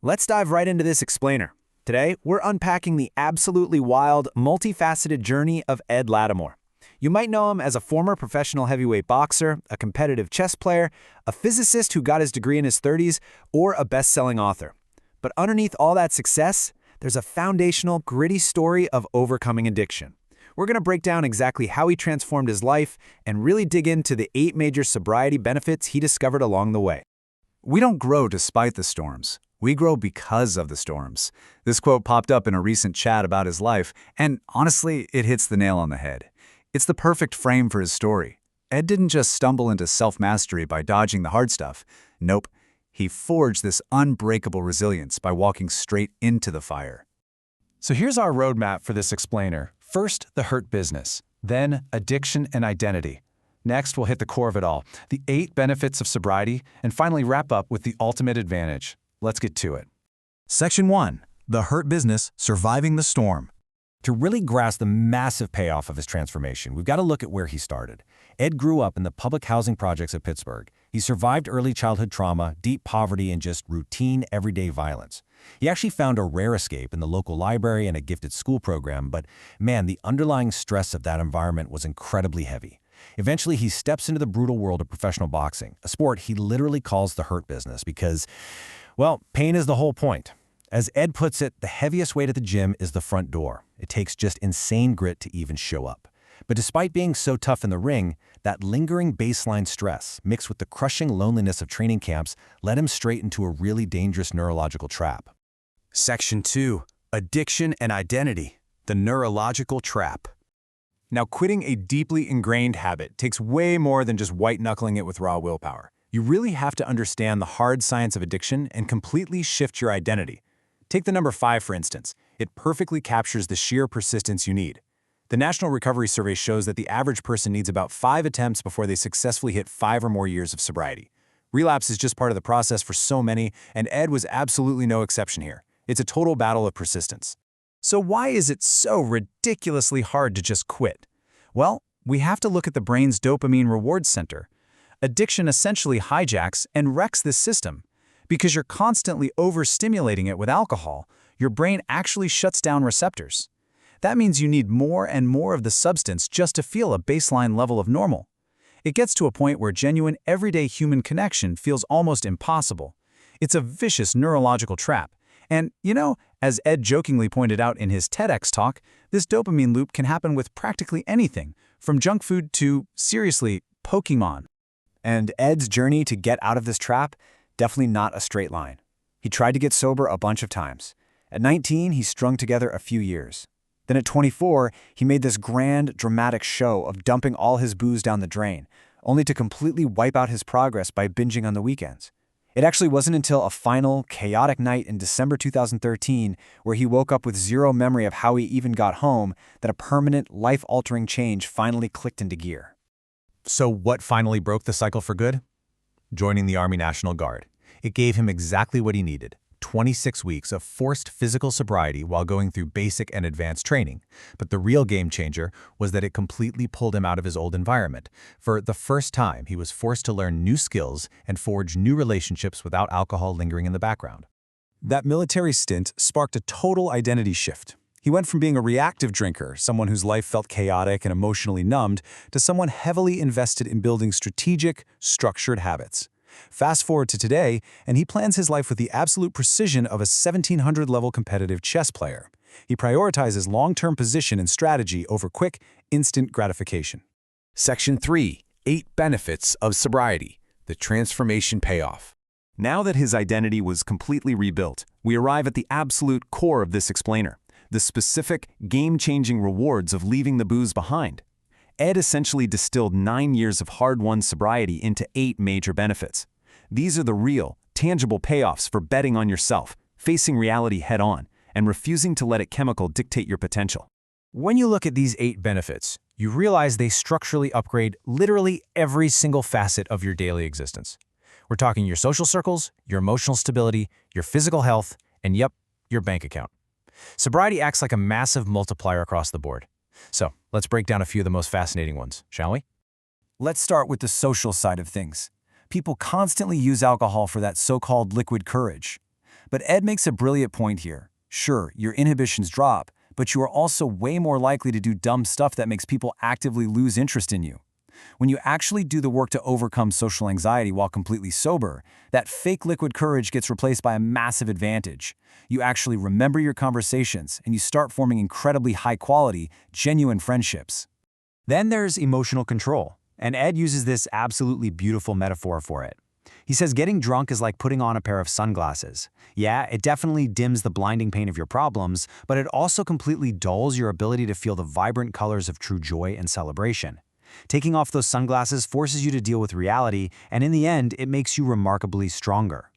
Let's dive right into this explainer. Today, we're unpacking the absolutely wild, multifaceted journey of Ed Lattimore. You might know him as a former professional heavyweight boxer, a competitive chess player, a physicist who got his degree in his 30s, or a best-selling author. But underneath all that success, there's a foundational, gritty story of overcoming addiction. We're going to break down exactly how he transformed his life and really dig into the 8 major sobriety benefits he discovered along the way. We don't grow despite the storms. We grow because of the storms. This quote popped up in a recent chat about his life, and honestly, it hits the nail on the head. It's the perfect frame for his story. Ed didn't just stumble into self-mastery by dodging the hard stuff. Nope. He forged this unbreakable resilience by walking straight into the fire. So here's our roadmap for this explainer. First, the hurt business. Then, addiction and identity. Next, we'll hit the core of it all, the 8 benefits of sobriety, and finally wrap up with the ultimate advantage. Let's get to it. Section 1. The Hurt Business, Surviving the Storm. To really grasp the massive payoff of his transformation, we've got to look at where he started. Ed grew up in the public housing projects of Pittsburgh. He survived early childhood trauma, deep poverty, and just routine, everyday violence. He actually found a rare escape in the local library and a gifted school program, but man, the underlying stress of that environment was incredibly heavy. Eventually, he steps into the brutal world of professional boxing, a sport he literally calls the hurt business because, well, pain is the whole point. As Ed puts it, the heaviest weight at the gym is the front door. It takes just insane grit to even show up. But despite being so tough in the ring, that lingering baseline stress, mixed with the crushing loneliness of training camps, led him straight into a really dangerous neurological trap. Section 2. Addiction and Identity. The Neurological Trap. Now, quitting a deeply ingrained habit takes way more than just white-knuckling it with raw willpower. You really have to understand the hard science of addiction and completely shift your identity. Take the number 5, for instance. It perfectly captures the sheer persistence you need. The National Recovery Survey shows that the average person needs about 5 attempts before they successfully hit 5 or more years of sobriety. Relapse is just part of the process for so many, and Ed was absolutely no exception here. It's a total battle of persistence. So why is it so ridiculously hard to just quit? Well, we have to look at the brain's dopamine reward center. Addiction essentially hijacks and wrecks this system. Because you're constantly overstimulating it with alcohol, your brain actually shuts down receptors. That means you need more and more of the substance just to feel a baseline level of normal. It gets to a point where genuine, everyday human connection feels almost impossible. It's a vicious neurological trap. And, as Ed jokingly pointed out in his TEDx talk, this dopamine loop can happen with practically anything, from junk food to, seriously, Pokemon. And Ed's journey to get out of this trap? Definitely not a straight line. He tried to get sober a bunch of times. At 19, he strung together a few years. Then at 24, he made this grand, dramatic show of dumping all his booze down the drain, only to completely wipe out his progress by binging on the weekends. It actually wasn't until a final, chaotic night in December 2013, where he woke up with zero memory of how he even got home, that a permanent, life-altering change finally clicked into gear. So what finally broke the cycle for good? Joining the Army National Guard. It gave him exactly what he needed, 26 weeks of forced physical sobriety while going through basic and advanced training. But the real game changer was that it completely pulled him out of his old environment. For the first time, he was forced to learn new skills and forge new relationships without alcohol lingering in the background. That military stint sparked a total identity shift. He went from being a reactive drinker, someone whose life felt chaotic and emotionally numbed, to someone heavily invested in building strategic, structured habits. Fast forward to today, and he plans his life with the absolute precision of a 1700-level competitive chess player. He prioritizes long-term position and strategy over quick, instant gratification. Section 3. 8 Benefits of Sobriety. The Transformation Payoff. Now that his identity was completely rebuilt, we arrive at the absolute core of this explainer. The specific, game-changing rewards of leaving the booze behind. Ed essentially distilled 9 years of hard-won sobriety into 8 major benefits. These are the real, tangible payoffs for betting on yourself, facing reality head-on, and refusing to let a chemical dictate your potential. When you look at these 8 benefits, you realize they structurally upgrade literally every single facet of your daily existence. We're talking your social circles, your emotional stability, your physical health, and yep, your bank account. Sobriety acts like a massive multiplier across the board. So, let's break down a few of the most fascinating ones, shall we? Let's start with the social side of things. People constantly use alcohol for that so-called liquid courage. But Ed makes a brilliant point here. Sure, your inhibitions drop, but you are also way more likely to do dumb stuff that makes people actively lose interest in you. When you actually do the work to overcome social anxiety while completely sober, that fake liquid courage gets replaced by a massive advantage. You actually remember your conversations, and you start forming incredibly high-quality, genuine friendships. Then there's emotional control, and Ed uses this absolutely beautiful metaphor for it. He says getting drunk is like putting on a pair of sunglasses. Yeah, it definitely dims the blinding pain of your problems, but it also completely dulls your ability to feel the vibrant colors of true joy and celebration. Taking off those sunglasses forces you to deal with reality, and in the end, it makes you remarkably stronger.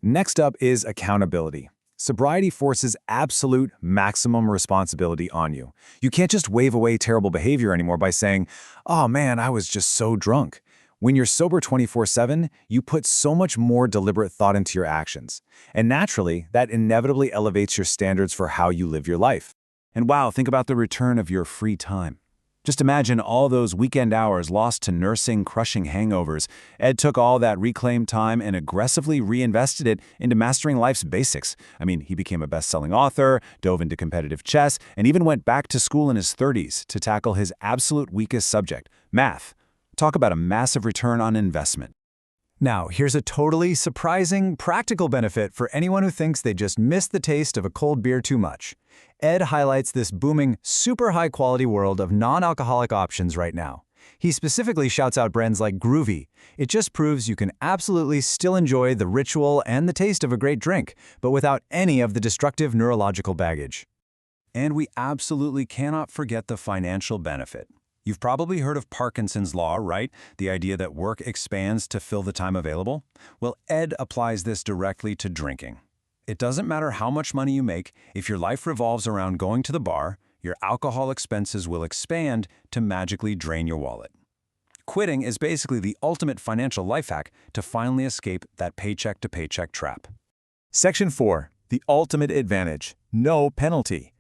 Next up is accountability. Sobriety forces absolute maximum responsibility on you. You can't just wave away terrible behavior anymore by saying, "Oh man, I was just so drunk." When you're sober 24/7, you put so much more deliberate thought into your actions. And naturally, that inevitably elevates your standards for how you live your life. And wow, think about the return of your free time. Just imagine all those weekend hours lost to nursing crushing hangovers. Ed took all that reclaimed time and aggressively reinvested it into mastering life's basics. I mean, he became a best-selling author, dove into competitive chess, and even went back to school in his 30s to tackle his absolute weakest subject, math. Talk about a massive return on investment. Now, here's a totally surprising, practical benefit for anyone who thinks they just missed the taste of a cold beer too much. Ed highlights this booming, super high-quality world of non-alcoholic options right now. He specifically shouts out brands like Groovy. It just proves you can absolutely still enjoy the ritual and the taste of a great drink, but without any of the destructive neurological baggage. And we absolutely cannot forget the financial benefit. You've probably heard of Parkinson's law, right? The idea that work expands to fill the time available? Well, Ed applies this directly to drinking. It doesn't matter how much money you make, if your life revolves around going to the bar, your alcohol expenses will expand to magically drain your wallet. Quitting is basically the ultimate financial life hack to finally escape that paycheck-to-paycheck trap. Section 4. The ultimate advantage. No penalty.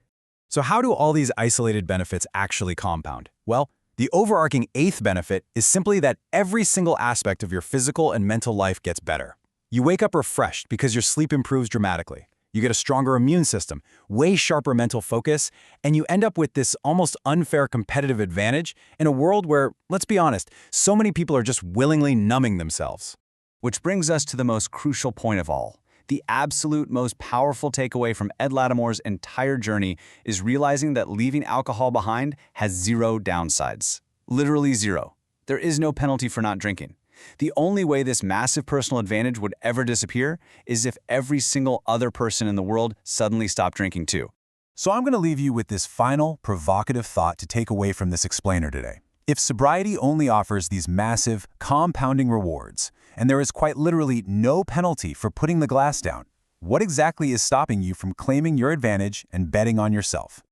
So how do all these isolated benefits actually compound? Well, the overarching eighth benefit is simply that every single aspect of your physical and mental life gets better. You wake up refreshed because your sleep improves dramatically. You get a stronger immune system, way sharper mental focus, and you end up with this almost unfair competitive advantage in a world where, let's be honest, so many people are just willingly numbing themselves. Which brings us to the most crucial point of all. The absolute most powerful takeaway from Ed Lattimore's entire journey is realizing that leaving alcohol behind has zero downsides. Literally zero. There is no penalty for not drinking. The only way this massive personal advantage would ever disappear is if every single other person in the world suddenly stopped drinking too. So I'm going to leave you with this final, provocative thought to take away from this explainer today. If sobriety only offers these massive, compounding rewards, and there is quite literally no penalty for putting the glass down, what exactly is stopping you from claiming your advantage and betting on yourself?